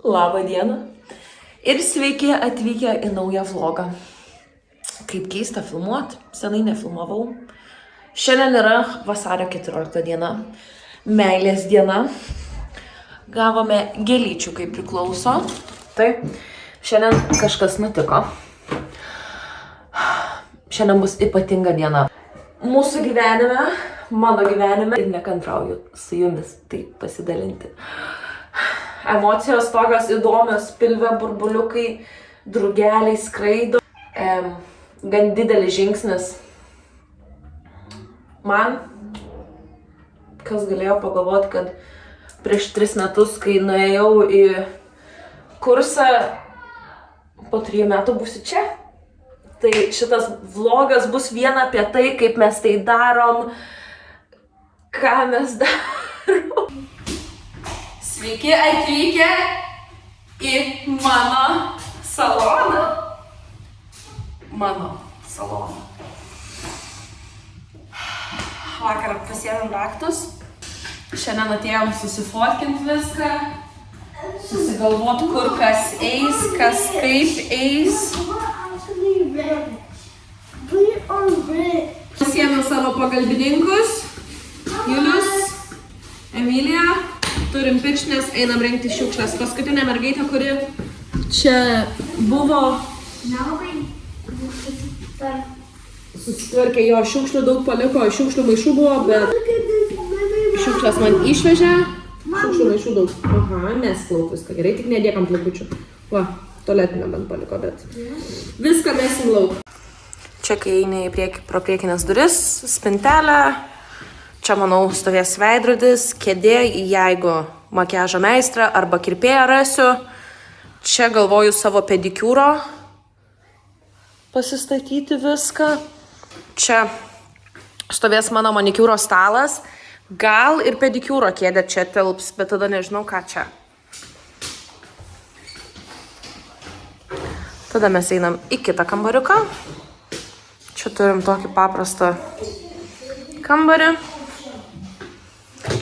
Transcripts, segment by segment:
Labą dieną. Ir sveiki atvykę į naują vlogą. Kaip keista filmuot, senai nefilmavau. Šiandien yra vasario 14 diena, meilės diena. Gavome gėlyčių, kaip priklauso. Tai šiandien kažkas nutiko. Šiandien bus ypatinga diena. Mūsų gyvenime, mano gyvenime, ir nekantrauju su jumis tai pasidalinti. Emocijos tokios įdomios, pilve burbuliukai, drugeliai skraido. Gan didelis žingsnis. Man, kas galėjo pagalvoti, kad prieš 3 metus, kai nuėjau į kursą, po 3 metų būsiu čia. Tai šitas vlogas bus vien apie tai, kaip mes tai darom, ką mes darom. Sveiki atvykę į mano saloną. Vakar pasiėmėm raktus. Šiandien atėjom susifotkinti viską. Susigalvot, kur kas eis, kas kaip eis. Pasiėmėm savo pagalbininkus. Julius, Emilija. Turim pičnes, einam rinkti šiukšles. Paskutinė mergaitė, kuri čia buvo, susitvarkė, jo šiukšlių daug paliko, šiukšlių maišų buvo, bet šiukšles man išvežė. Šiukšlių maišų daug. Aha, mes lauk viską gerai, tik nedėkam plakučių. Va, tualetinę bent paliko, bet viską mesim lauk. Čia, kai eini į priekį, pro priekinės duris, spintelę. Čia, manau, stovės veidrodis, kėdė, jeigu makiažo meistrą arba kirpėją rasiu. Čia galvoju savo pedikiūro pasistatyti viską. Čia stovės mano manikiūro stalas. Gal ir pedikiūro kėdė čia tilps, bet tada nežinau, ką čia. Tada mes einam į kitą kambariuką. Čia turim tokį paprastą kambarį.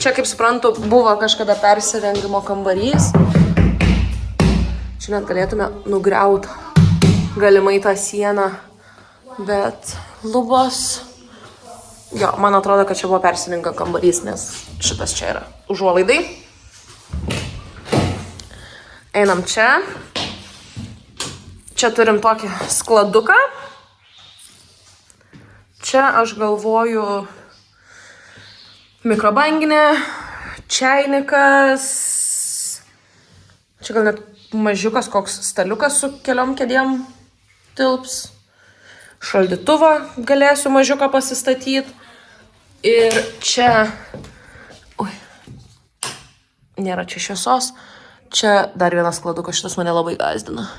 Čia, kaip suprantu, buvo kažkada persirengimo kambarys. Čia net galėtume nugriauti galimai tą sieną, bet lubos. Jo, man atrodo, kad čia buvo persirengimo kambarys, nes šitas čia yra užuolaidai. Einam čia. Čia turim tokį skladuką. Čia aš galvoju mikrobanginė, čainikas, čia gal net mažiukas koks staliukas su keliom kėdėm tilps, šaldytuvą galėsiu mažiuką pasistatyti ir čia, nėra čia šviesos, čia dar vienas skladukas, šitas mane labai gąsdina,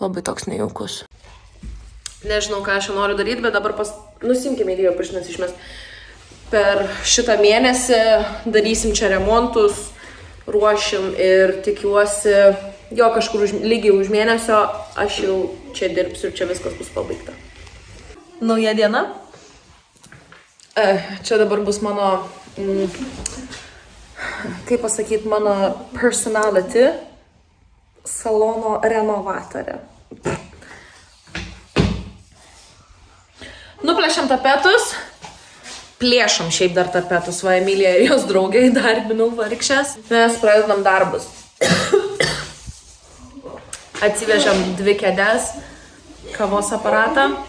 labai toks nejaukus. Nežinau, ką aš noriu daryti, bet dabar nusimkime į pirštines išmest. Per šitą mėnesį darysim čia remontus, ruošim ir tikiuosi, jo kažkur lygiai už mėnesio aš jau čia dirbsiu ir čia viskas bus pabaigta. Nauja diena. Čia dabar bus mano, kaip pasakyti, mano personality salono renovatorė. Nuplėšiam tapetus. Plėšom šiaip dar tapetus, va Emilija ir jos draugai darbinau vargšės. Mes pradedam darbus. Atsivežėm 2 kėdes, kavos aparatą,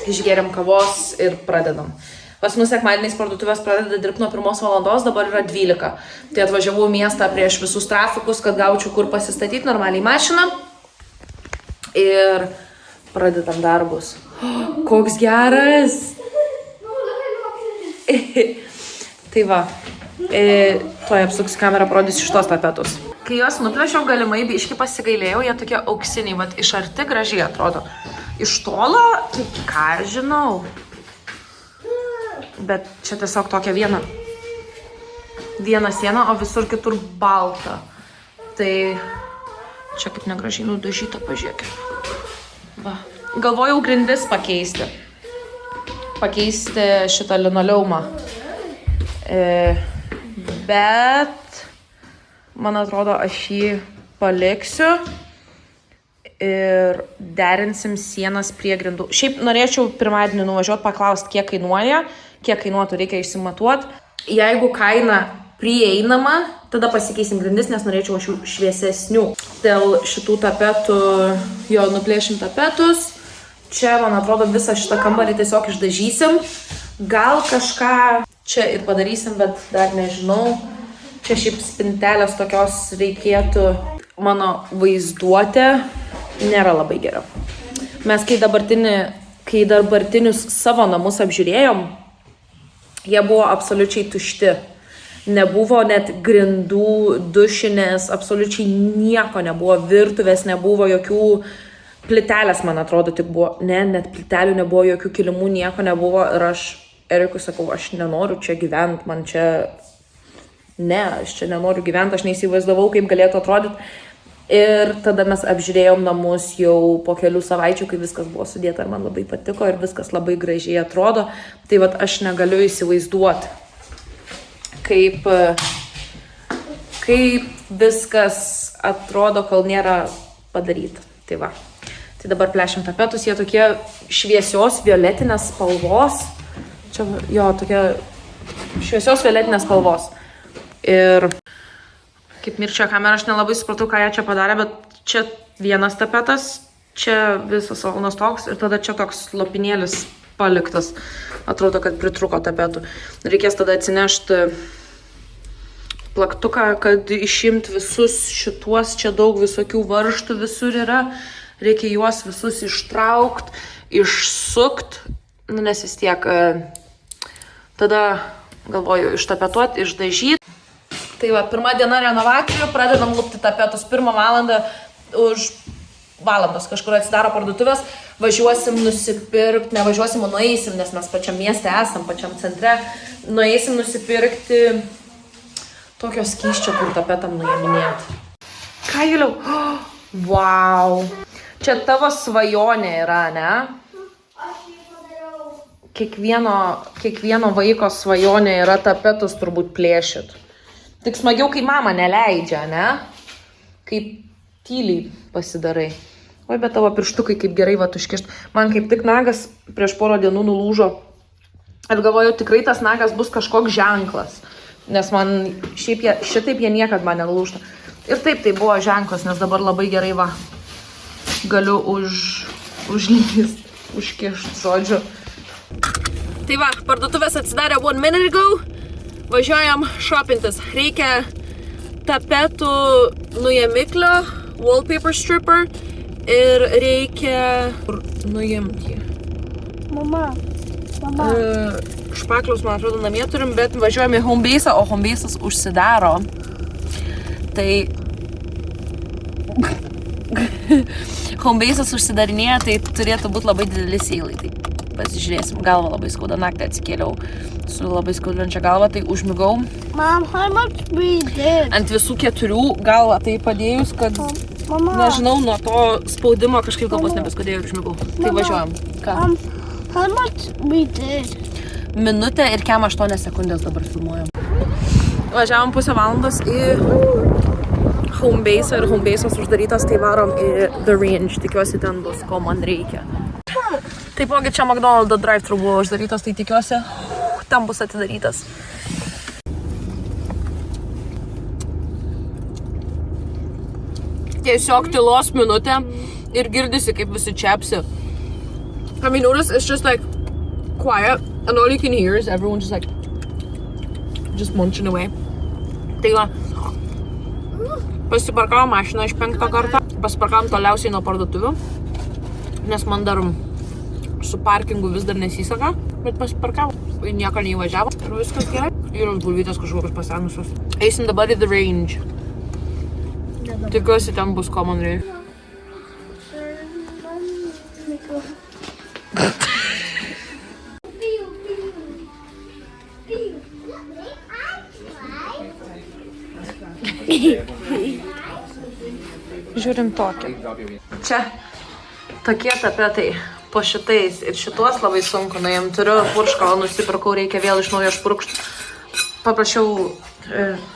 išgeriam kavos ir pradedam. Pas mus sekmadieniais parduotuvės pradeda dirbti nuo 1 valandos, dabar yra 12. Tai atvažiavau į miestą prieš visus trafikus, kad gaučiau kur pasistatyti normaliai mašiną. Ir pradedam darbus. Koks geras! Tai va, tuoj apsuksiu kamerą, parodysiu šitos tapetus. Kai juos nuplėšiau, galimai biškį pasigailėjau, jie tokie auksiniai, vat iš arti gražiai atrodo. Iš tolo, tai ką žinau. Bet čia tiesiog tokia viena siena, o visur kitur balta. Tai čia kaip negražiai nudažyta, pažiūrėkit. Va, galvojau grindis pakeisti šitą linoleumą. Bet Man atrodo, aš jį paliksiu ir derinsim sienas prie grindų. Šiaip norėčiau pirmadienį nuvažiuoti, paklausti, kiek kainuoja, kiek kainuotų, reikia išsimatuoti. Jeigu kaina prieinama, tada pasikeisim grindis, nes norėčiau aš jų šviesesnių. Dėl šitų tapetų, jo, nuplėšim tapetus. Čia, man atrodo, visą šitą kambarį tiesiog išdažysim. Gal kažką čia ir padarysim, bet dar nežinau. Čia šiaip spintelės tokios reikėtų. Mano vaizduotė nėra labai gera. Mes kai dabartinius savo namus apžiūrėjom, jie buvo absoliučiai tušti. Nebuvo net grindų, dušinės, absoliučiai nieko nebuvo, virtuvės nebuvo, jokių plytelės, man atrodo, tik buvo. Ne, net plytelių nebuvo, jokių kilimų, nieko nebuvo. Ir aš Erikui sakau, aš nenoriu čia gyventi, man čia... Ne, aš čia nenoriu gyventi, aš neįsivaizdavau, kaip galėtų atrodyti. Ir tada mes apžiūrėjom namus jau po kelių savaičių, kai viskas buvo sudėta ir man labai patiko ir viskas labai gražiai atrodo. Tai vat aš negaliu įsivaizduoti, kaip viskas atrodo, kol nėra padaryta. Tai va. Tai dabar plešim tapetus, jie tokie šviesios violetinės spalvos. Čia jo, tokie šviesios violetinės spalvos. Ir kaip mirčia kamera, aš nelabai supratau, ką jie čia padarė, bet čia vienas tapetas, čia visas salonas toks ir tada čia toks lopinėlis paliktas. Atrodo, kad pritruko tapetų. Reikės tada atsinešti plaktuką, kad išimt visus šituos, čia daug visokių varžtų visur yra. Reikia juos visus ištraukt, išsukt, nes vis tiek tada galvoju ištapetuoti, išdažyti. Tai va, pirma diena renovacijų, pradedam lupti tapetus 1 valandą, už valandos kažkur atsidaro parduotuvės, važiuosim nusipirkti, nevažiuosim, o nueisim, nes mes pačiam mieste esam, pačiam centre, nueisim nusipirkti tokio skysčio, kur tapetam nuėminėti. Ką, Juliau? Oh, wow! Čia tavo svajonė yra, ne? Kiekvieno vaiko svajonė yra tapetus turbūt plėšit. Tik smagiau, kai mama neleidžia, ne? Kaip tyliai pasidarai. Oi, bet tavo pirštukai kaip gerai va užkišt. Man kaip tik nagas prieš porą dienų nulūžo. Ir galvoju, tikrai tas nagas bus kažkoks ženklas. Nes man šitaip jie niekad man nelūžta. Ir taip tai buvo ženklas, nes dabar labai gerai va galiu užlyst, užkišt, žodžiu. Tai va, parduotuvės atsidarė 1 minute ago. Važiuojam šopintis. Reikia tapetų nuėmiklio, wallpaper stripper ir reikia nuimti. Mama. Špaklius, man atrodo, namie turim, bet važiuojame į Homebase'ą, o Homebase'as užsidaro. Tai Homebase'as užsidarinėja, tai turėtų būti labai didelis eilai. Tai pasižiūrėsim, galva labai skauda, naktį atsikėliau su labai skaudančia galva, tai užmigau. Mom, how much we did? Ant visų 4 galvą tai padėjus, kad, nežinau, nuo to spaudimo kažkaip galvos nebeskaudėjau ir užmigau. Tai važiuojam. Ką? How much we did? Minutę ir 8 sekundės dabar filmuojam. Važiavom 1/2 valandos į Homebase'ą ir Homebase'as uždarytas, tai varom į The Range. Tikiuosi, ten bus, ko man reikia. Taipogi čia McDonald's drive-thru buvo uždarytas, tai tikiuosi, ten bus atidarytas. Tiesiog tylos minutė ir girdisi, kaip visi čepsi. I mean, notice it's just like quiet and all you can hear is everyone just like munching away. Tai va, pasiparkavom mašiną iš 5 kartą, pasiparkavom toliausiai nuo parduotuvių, nes man dar su parkingu vis dar nesiseka, bet pasiparkavom. Nieko neįvažiavo ir viskas gerai. Ir bulvytės kažkokios pasenusios. Eisim dabar į The Range. Tikiuosi, ten bus ko man reikia. Žiūrim tokį. Čia tokie tapetai po šitais ir šituos labai sunku nuimti. Turiu purškalą, nusipirkau, reikia vėl iš naujo špurkšti. Paprašiau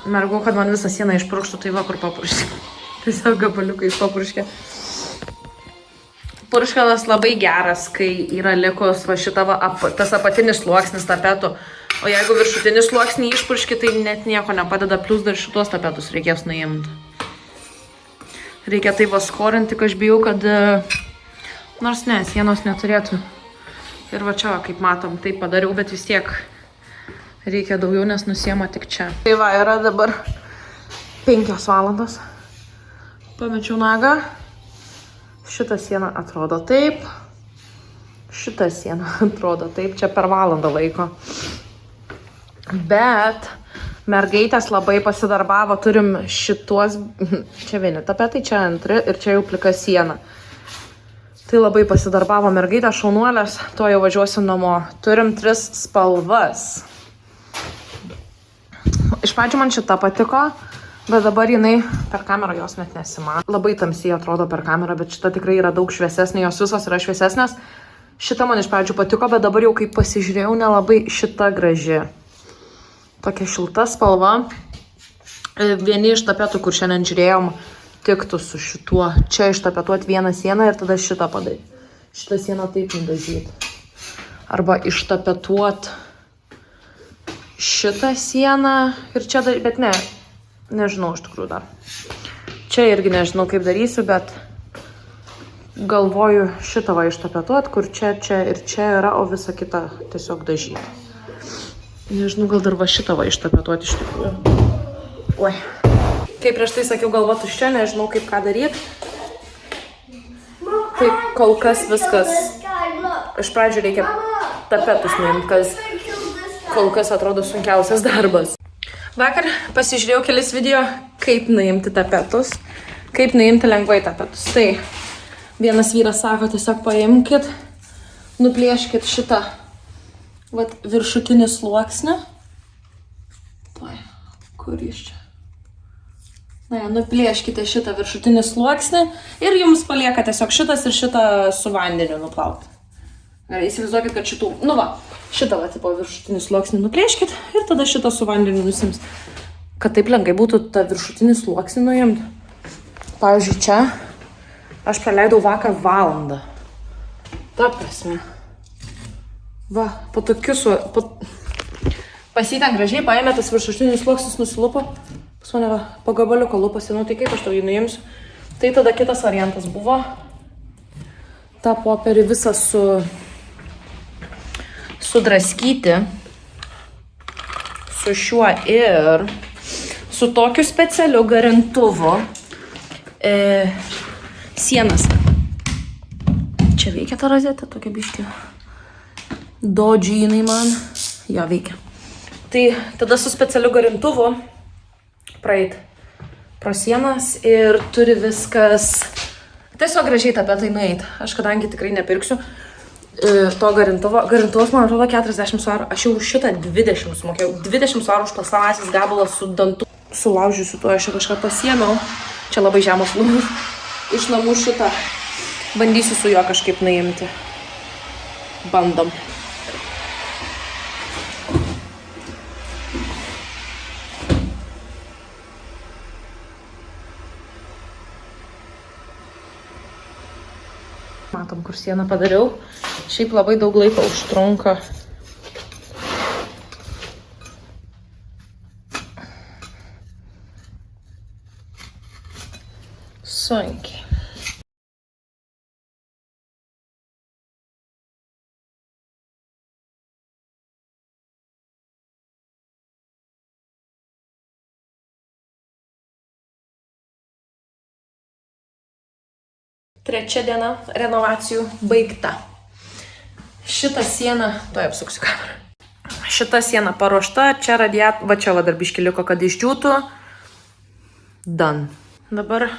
mergau, kad man visą sieną išpurkštų, tai va kur papurškė. Tiesiog gabaliukais papurškė. Purškalas labai geras, kai yra likus va šita tas apatinis sluoksnis tapetų. O jeigu viršutinis sluoksnį išpurški, tai net nieko nepadeda, plus dar šitos tapetus reikės nuimti. Reikia tai vaskorinti, tik aš bijau, kad nors ne, sienos neturėtų. Ir va čia, kaip matom, tai padariau, bet vis tiek reikia daugiau, nes nusiema tik čia. Tai va, yra dabar 5 valandos. Pamečiau nagą. Šita siena atrodo taip. Šita siena atrodo taip. Čia per valandą laiko. Bet mergaitės labai pasidarbavo. Turim šituos... Čia vieni tapetai, čia antri ir čia jau plika siena. Tai labai pasidarbavo mergaitė, šaunuolės. Tuo jau važiuosim namo. Turim 3 spalvas. Iš pradžių man šita patiko. Bet dabar jinai per kamerą jos net nesimato. Labai tamsiai atrodo per kamerą, bet šita tikrai yra daug šviesesnė, jos visos yra šviesesnės. Šita man iš pradžių patiko, bet dabar jau kaip pasižiūrėjau, nelabai šita graži. Tokia šilta spalva. Vieni iš tapetų, kur šiandien žiūrėjom, tiktų su šituo. Čia ištapetuot vieną sieną ir tada šitą padaryti. Šitą sieną taip nudažyti. Arba ištapetuot šitą sieną ir čia dar, bet ne. Nežinau iš tikrųjų dar. Čia irgi nežinau kaip darysiu, bet galvoju šitą va ištapetuot, kur čia ir čia yra, o visa kita tiesiog dažyti. Nežinau, gal dar va šitą va ištapetuot iš tikrųjų. Oi. Kaip prieš tai sakiau, galva tuščia, nežinau kaip ką daryti. Tai kol kas viskas. Iš pradžių reikia tapetus nuimti, kas kol kas atrodo sunkiausias darbas. Vakar pasižiūrėjau kelis video, kaip nuimti tapetus, kaip nuimti lengvai tapetus. Tai vienas vyras sako, tiesiog paimkit, nuplėškit šitą vat, viršutinį sluoksnį. Kur jis čia? Na, nuplėškite šitą viršutinį sluoksnį ir jums palieka tiesiog šitas ir šitą su vandeniu nuplauti. Įsivaizduokit, kad šitų, nu va, šitą va, tipo viršutinį sluoksnį nuplėškit ir tada šitą su vandeniu nusims. Kad taip lengvai būtų tą viršutinį sluoksnį nuimti. Pavyzdžiui, čia aš praleidau vakar valandą. Ta prasme. Va, po tokius, pas jį ten gražiai paėmė tas viršutinis sluoksnis nusilupo. Pas mane va, po gabaliuko lupas, nu tai kaip aš tau jį nuimsiu. Tai tada kitas variantas buvo tą popierį visą sudraskyti su šiuo ir su tokiu specialiu garantuvu sienas. Čia veikia ta rozetė, tokia biškė. Dodži jinai man. Jo, veikia. Tai tada su specialiu garantuvu praeit pro sienas ir turi viskas tiesiog gražiai tapetai nueit. Aš kadangi tikrai nepirksiu to garantuvos, man atrodo 40 svarų. Aš jau šitą 20 sumokėjau. 20 svarų už plastmasės gabalą su dantu. Sulaužysiu tuo, aš kažką pasiėmiau. Čia labai žemos lūpos. Iš namų šitą. Bandysiu su juo kažkaip nuimti. Bandom. Matom, kur sieną padariau. Šiaip labai daug laiko užtrunka. Sunkiai. Trečia diena renovacijų baigta. Šitą sieną, to apsuksiu kamerą. Šita siena paruošta, čia va čia va dar biškį liko, kad išdžiūtų. Done. Dabar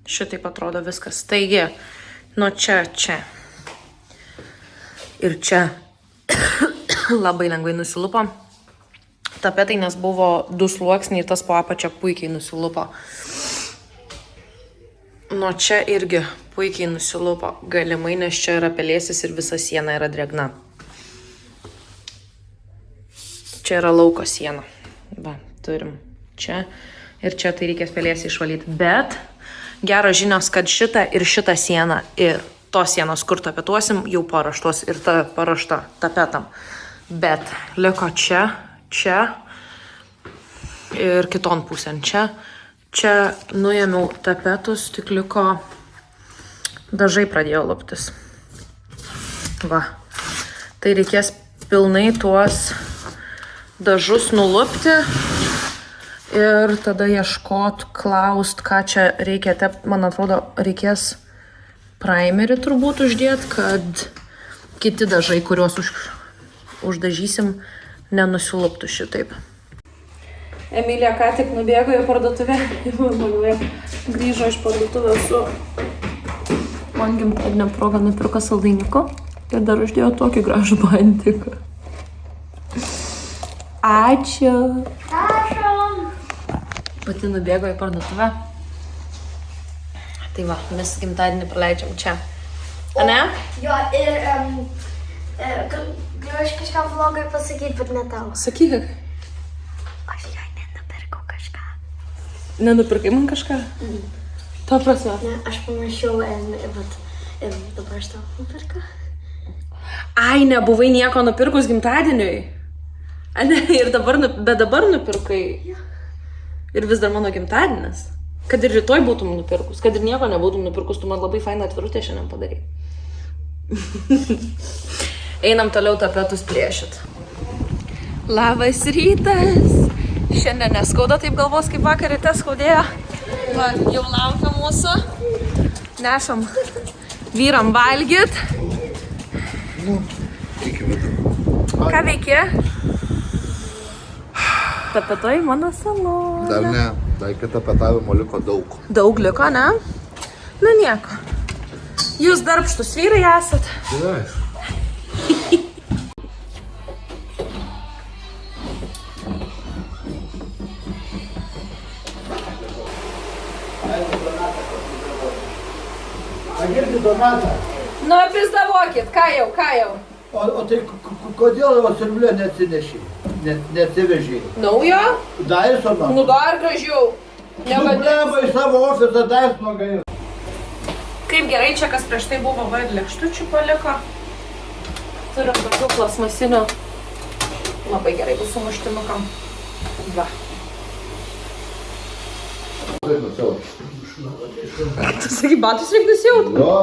šitaip atrodo viskas. Taigi, nuo čia ir čia labai lengvai nusilupo. Tapetai, nes buvo 2 sluoksniai ir tas po apačią puikiai nusilupo. Nuo čia irgi puikiai nusilupo galimai, nes čia yra pelėsis ir visa siena yra drėgna. Čia yra lauko siena. Va, turim čia. Ir čia tai reikės pelėsiai išvalyti. Bet geros žinios, kad šitą ir šitą sieną ir tos sienos, kur tapetuosim, jau paruoštos ir ta paruošta tapetam. Bet liko čia, čia ir kiton pusėn čia. Čia nuėmiau tapetus, tik liko dažai pradėjo luptis. Va. Tai reikės pilnai tuos dažus nulupti ir tada ieškot, klaust, ką čia reikia tepti. Man atrodo, reikės primerį turbūt uždėti, kad kiti dažai, kuriuos uždažysim, nenusiluptų šitaip. Emilija ką tik nubėgo į parduotuvę, grįžo iš parduotuvės su man gimtadienio proga nupirko saldainiuko ir dar uždėjo tokį gražų bantiką. Ačiū. Prašom. Pati nubėgo į parduotuvę. Tai va, mes gimtadienį praleidžiam čia. Ane? Jo, ir galiu aš kažką vlogui pasakyti, bet ne tau. Sakyk. Aš jai nenupirkau kažką. Nenupirkai man kažką? To prasme. Ne, aš panašiau, dabar aš tau nupirkau. Ai, nebuvai nieko nupirkus gimtadieniui. Ane, ir dabar, bet dabar nupirkai. Jo. Ir vis dar mano gimtadienis. Kad ir rytoj būtum nupirkus, kad ir nieko nebūtum nupirkus, tu man labai fainą atvirutę šiandien padarai. Einam toliau tapetus plėšit. Labas rytas. Šiandien neskauda taip galvos, kaip vakar ryte skaudėjo. Va, jau laukia mūsų. Nešam vyram valgyt. Ką veiki? Tapetoj mano salonė. Dar ne, dar iki tapetavimo liko daug. Daug liko, ne? Na nieko. Jūs darbštus vyrai esat. Tai aišku. Girdi Donatą. Nu, pizdavokit, ką jau. O tai kodėl jo siurblio neatsineši? Neatsivežiai? Naujo? Dysono? Nu, dar gražiau. Nubleba į savo ofisą Dysono gaila. Kaip gerai čia, kas prieš tai buvo, va, lėkštučių paliko. Turim tokių plasmasinių. Labai gerai bus su muštinukam. Va. Tu sakai, batus reik nusiaut? Jo.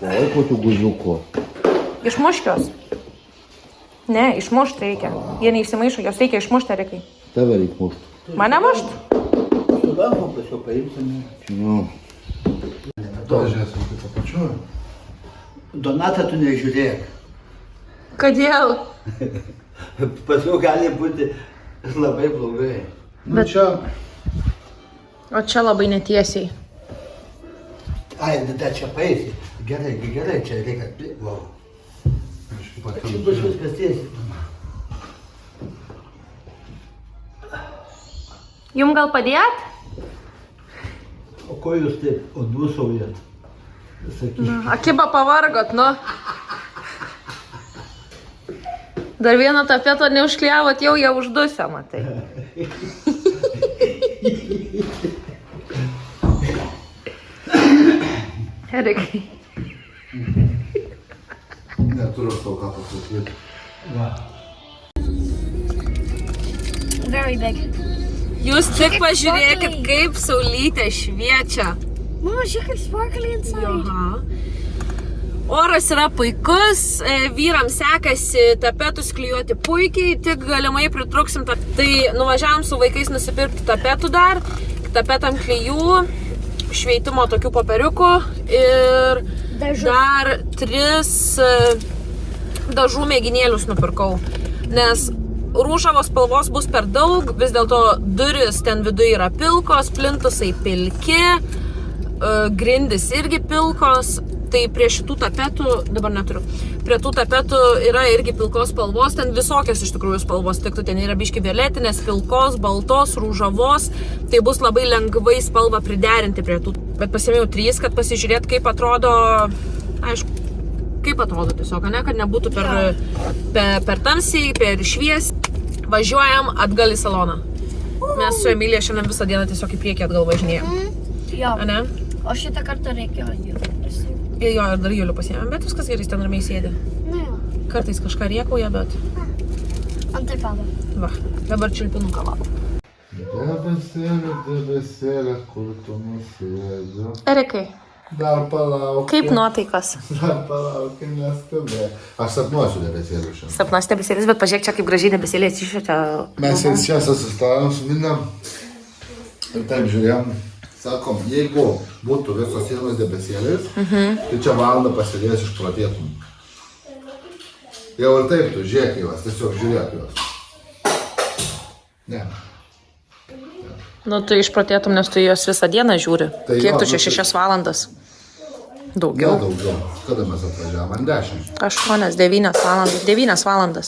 Laiko tų guziukų. Išmuškios. Ne, išmušt reikia. Jie neįsimaišo, jos reikia išmušti, reikia. Tave reik mušt. Mane mušt? Sudanko pas jo paimsime. Nu. Pažiūrėsim, kaip apačiuoju. Donatą tu nežiūrėk. Kodėl? Pas jo gali būti labai blogai. Nu čia. O čia labai netiesiai. Ai, dar čia paeisi. Gerai, čia reikia. Wow. Čia bus viskas tiesiai. Jum gal padėt? O ko jūs taip odūsaujat? Sakyk. Akiba pavargot, nu. Dar vieną tapeto neužklijavot, jau jie uždusę, matai. Erikai. Neturiu aš tau ką pasakyti. Va. Very big. Jūs tik pažiūrėkit, kaip saulytė šviečia. Mama, žiūrėk, kaip sparkly inside. Aha. Oras yra puikus, vyrams sekasi tapetus klijuoti puikiai, tik galimai pritruksim. Tai nuvažiavam su vaikais nusipirkti tapetų dar, tapetam klijų, šveitimo tokių popieriukų ir dar 3 dažų mėginėlius nupirkau. Nes rūžavos spalvos bus per daug, vis dėlto duris ten viduje yra pilkos, plintusai pilki, grindys irgi pilkos. Tai prie šitų tapetų, dabar neturiu, prie tų tapetų yra irgi pilkos spalvos, ten visokios iš tikrųjų spalvos tiktų, ten yra biški violetinės, pilkos, baltos, rūžavos, tai bus labai lengvai spalvą priderinti prie tų. Bet pasiėmiau 3, kad pasižiūrėt, kaip atrodo, aišku, kaip atrodo tiesiog, ne, kad nebūtų per tamsiai, per švies. Važiuojam atgal į saloną. Mes su Emilija šiandien visą dieną tiesiog į priekį atgal važinėjom. Jo. Ane? O šitą kartą reikėjo jų. Ir jo, ir dar Julių pasiėmėm, bet viskas gerai, jis ten ramiai sėdi. Nu jo. Kartais kažką riekauja, bet... Antai pado. Va, dabar čiulpinuką valom. Debesėlė, kur tu nusėdžiu. Erikai, Dar palauk. kaip nuotaikas? Dar palauk, neskubė. Aš sapnuosiu debesėlių šiandien. Sapnas debesėlis, bet pažiūrėk čia, kaip gražiai debesėlė atsišviečia. Mes ir čia susistavėm su Vilniam ir taip žiūrėjom. Sakom, jeigu būtų visos sienos debesėlis, tai čia valandą pasėdės išprotėtum. Jau ir taip tu žiūrėk juos, tiesiog žiūrėk juos. Ne. Nu, tu išprotėtum, nes tu jos visą dieną žiūri. Tai Kiek jo, tu čia nu, 6 valandas? Daugiau. Daugiau. Daugiau. Kada mes atvažiavom? Man 10. 8, 9 valandas. 9 valandas.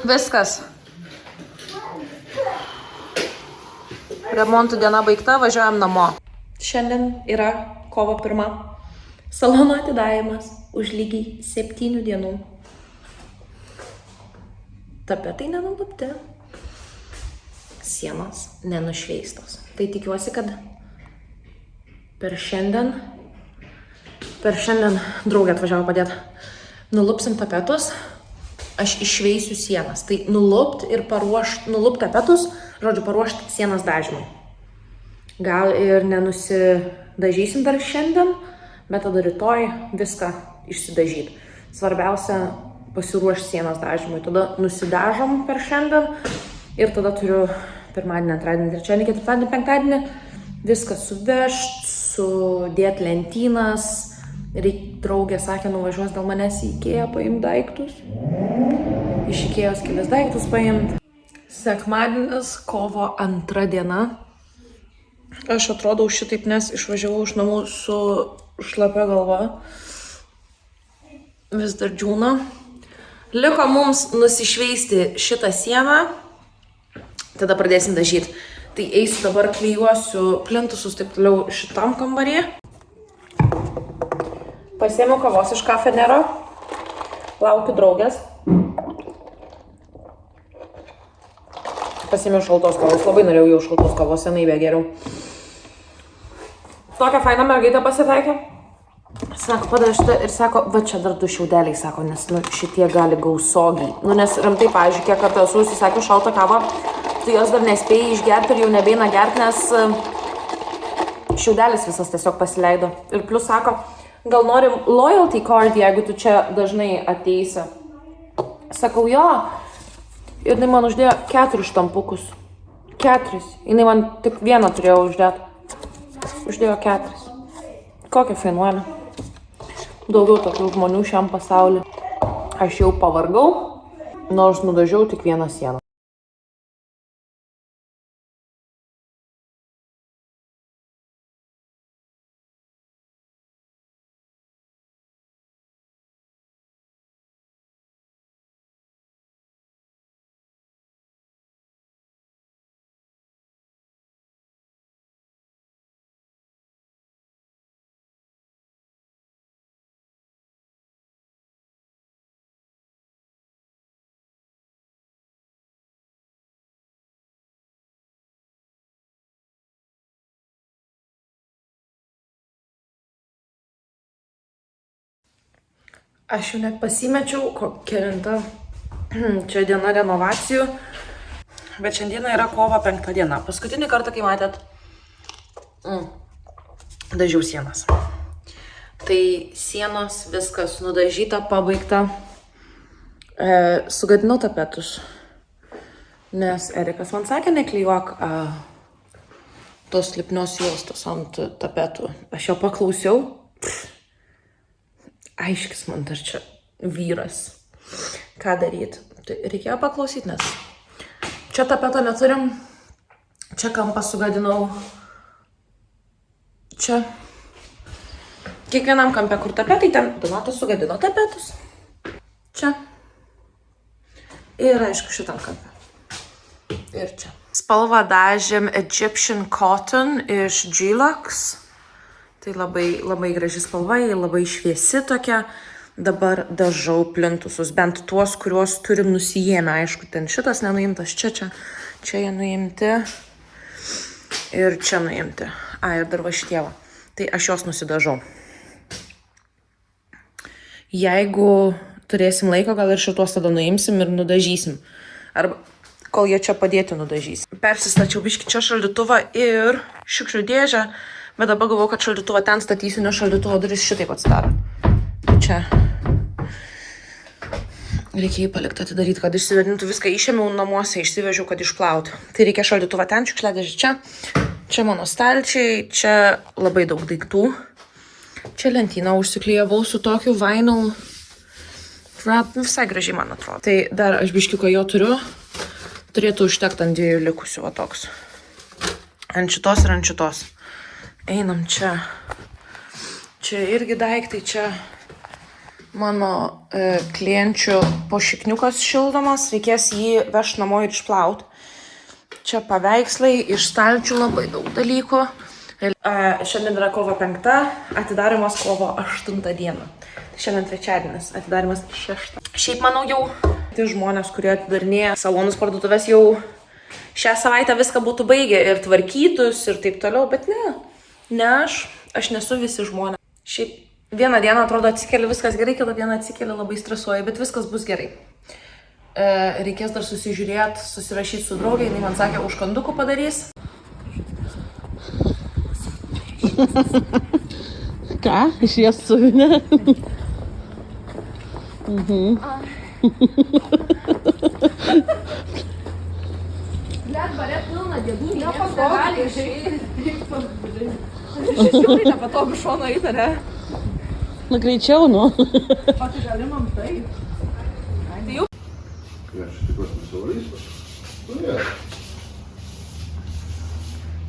Viskas. Remontų diena baigta, važiuojam namo. Šiandien yra kovo 1. Salono atidavimas už lygiai 7 dienų. Tapetai nenulupti. Sienos nenušveistos. Tai tikiuosi, kad per šiandien draugė atvažiavo padėti. Nulupsim tapetus, aš išveisiu sienas. Tai nulupt tapetus, žodžiu, paruošti sienas dažymui. Gal ir nenusidažysim dar šiandien, bet tada rytoj viską išsidažyti. Svarbiausia pasiruošti sienas dažymui. Tada nusidažom per šiandien ir tada turiu pirmadienį, antradienį, trečiadienį, ketvirtadienį, penktadienį viską suvežt, sudėti lentynas. Draugė sakė, nuvažiuos dėl manęs į Ikėją paimti daiktus. Iš Ikėjos kelis daiktus paimti. Sekmadienis, kovo 2 diena. Aš atrodau šitaip, nes išvažiavau iš namų su šlapia galva. Vis dar džiūna. Liko mums nusišveisti šitą sieną. Tada pradėsim dažyti. Tai eisiu dabar klijuosiu plintusus taip toliau šitam kambarį. Pasiėmiau kavos iš kafenero. Laukiu draugės. Pasiėmiau šaltos kavos. Labai norėjau jau šaltos kavos, senai begeriau. Tokią fainą mergaitę pasitaikė. Sako, padavė šitą ir sako, va čia dar 2 šiaudeliai, sako, nes šitie gali gausogiai. Nes rimtai, pavyzdžiui, kiek kartą esu užsisakiau šaltą kavą, tu jos dar nespėjai išgerti ir jau nebeina gerti, nes šiaudelis visas tiesiog pasileido. Ir plus sako, gal norim loyalty card, jeigu tu čia dažnai ateisi. Sakau, jo. Ir jinai man uždėjo 4 štampukus. 4. Jinai man tik 1 turėjo uždėti. Uždėjo 4. Kokia fainuolė. Daugiau tokių žmonių šiam pasauliu. Aš jau pavargau, nors nudažiau tik 1 sieną. Aš jau net pasimečiau, kelinta čia diena renovacijų, bet šiandieną yra kovo 5 diena. Paskutinį kartą, kai matėt, dažiau sienas. Tai sienos, viskas nudažyta, pabaigta. Sugadinau tapetus, nes Erikas man sakė, neklijuok tos lipnios juostos ant tapetų. Aš jo paklausiau. Aiškis man dar čia vyras. Ką daryti? Tai reikėjo paklausyti, nes čia tapeto neturim. Čia kampą sugadinau. Čia. Kiekvienam kampe, kur tapetai, ten Donatas sugadino tapetus. Čia. Ir aišku, šitam kampe. Ir čia. Spalvą dažėm Egyptian Cotton iš G-Lux. Tai labai graži spalva, ji labai šviesi tokia. Dabar dažau plintusus, bent tuos, kuriuos turim nusijėmę. Aišku, ten šitas nenuimtas, čia jie nuimti ir čia nuimti. Ir dar va šitie va. Tai aš juos nusidažau. Jeigu turėsim laiko, gal ir šituos tada nuimsim ir nudažysim. Arba kol jie čia padėti nudažys. Persistačiau biškį čia šaldytuvą ir šiukšlių dėžę, bet dabar galvoju, kad šaldytuvą ten statysiu, nes šaldytuvo duris šitaip atsidaro. Čia. Reikia jį palikti atidaryti, kad išsivedintų viską. Išėmiau namuose, išsivežiau, kad išplautų. Tai reikia šaldytuvą ten, šiukšliadėžę čia. Čia mano stalčiai, čia labai daug daiktų. Čia lentyną užsiklijavau su tokiu vinyl. Visai gražiai, man atrodo. Tai dar aš biškiuko jo turiu. Turėtų užtekti ant 2 likusių, va toks. Ant šitos ir ant šitos. Einam čia. Čia irgi daiktai, čia mano klienčių pošikniukas šildomas. Reikės jį veš namo ir išplauti. Čia paveikslai, iš stalčių labai daug dalykų. Šiandien yra kovo 5, atidarimas kovo 8 dieną. Šiandien trečiadienis, atidarimas 6. Šiaip manau jau tai žmonės, kurie atidarinėja salonus parduotuvės, jau šią savaitę viską būtų baigę ir tvarkytus ir taip toliau, bet ne aš nesu visi žmonės. Šiaip vieną dieną atrodo atsikeli viskas gerai, kitą dieną atsikeli labai stresuoji, bet viskas bus gerai. Reikės dar susižiūrėti, susirašyti su draugė, jinai man sakė, užkandukų padarys. Ką? Iš suvinė? Blet, bare pilna dėdų, nepatogiai išeiti. Šis jau tai nepatogių šono įtarė. Na greičiau, nu. Pati galimam taip. Tai jau. Aš tikiuosi nesivarysiu.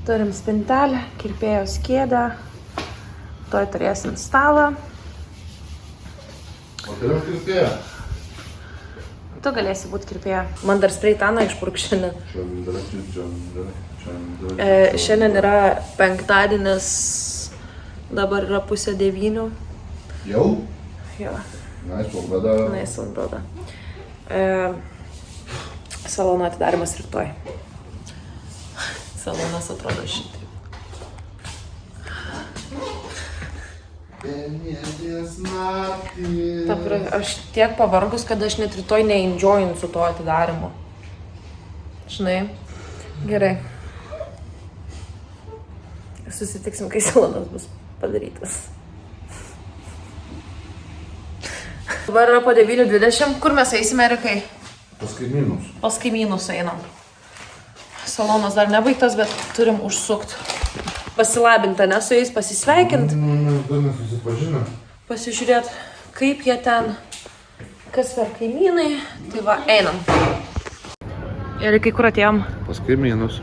Turim spintelę, kirpėjos kėdę. Toj turėsim stalą. O tai yra kirpėja. Tu galėsi būti kirpėja. Man dar spreitaną išpurk šiandien. Šiandien yra penktadienis, dabar yra 8:30. Jau? Jo. Nice one, brother. Salono atidarimas rytoj. Salonas atrodo šitaip. Aš tiek pavargus, kad aš net rytoj neindžiojinsiu to atidarimu. Žinai, gerai. Susitiksim, kai salonas bus padarytas. Dabar yra po 9:20. Kur mes eisime, Erikai? Pas kaimynus. Pas kaimynus einam. Salonas dar nebaigtas, bet turim užsukti. Pasilabinti, ne su jais, pasisveikinti. Mes dar nesusipažinę. Pasižiūrėti, kaip jie ten, kas per kaimynai. Tai va, einam. Erikai, kur atėjom? Pas kaimynus.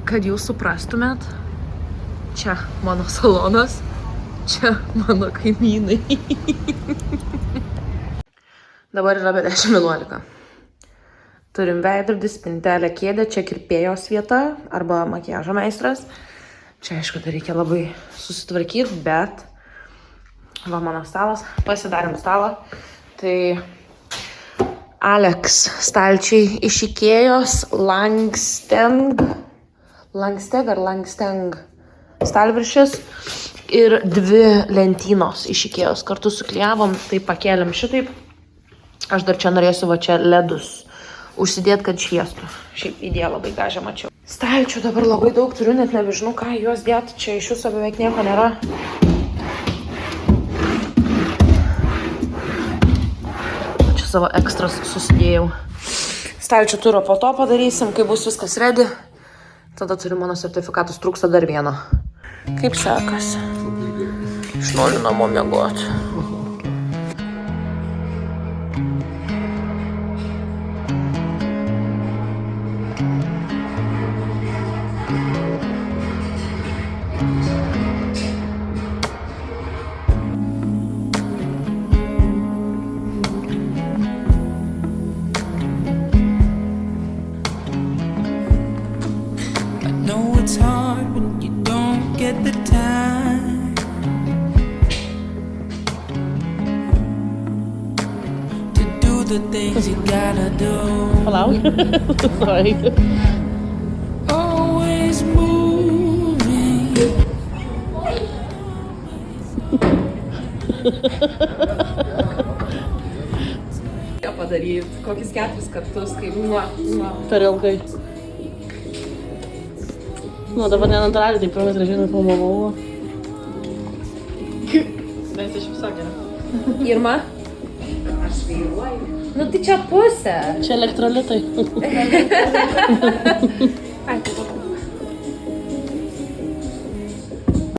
Kad jūs suprastumėt, čia mano salonas, čia mano kaimynai. Dabar yra be 10:11. Turim veidrodį, spintelę, kėdę, čia kirpėjos vieta arba makiažo meistras. Čia aišku, tai reikia labai susitvarkyti, bet va mano stalas, pasidarėm stalą. Tai Alex stalčiai iš Ikėjos, Langsteg ar Langsteng stalviršis ir 2 lentynos iš Ikėjos. Kartu suklijavom, tai pakėlėm šitaip. Aš dar čia norėsiu va čia ledus užsidėti, kad šviestų. Šiaip idėja labai gražią mačiau. Stalčių dabar labai daug turiu, net nebežinau, ką juos dėti. Čia iš viso beveik nieko nėra. Čia savo ekstras susidėjau. Stalčių turo po to padarysim, kai bus viskas ready. Tada turiu mano sertifikatus, trūksta dar vieno. Kaip sekasi? Aš noriu namo miegoti. It's hard when you don't get the time. To do the things you gotta do. Palau? Sorry. Always moving. Ką padaryt, kokius 4 kartus, kaip Per ilgai. Nu, dabar nenatūraliai, tai pirmas režimai filmavau. Mes iš viso gerai. Irma? Aš vairuoju. Nu tai čia pusė. Čia elektrolitai. Ai, tai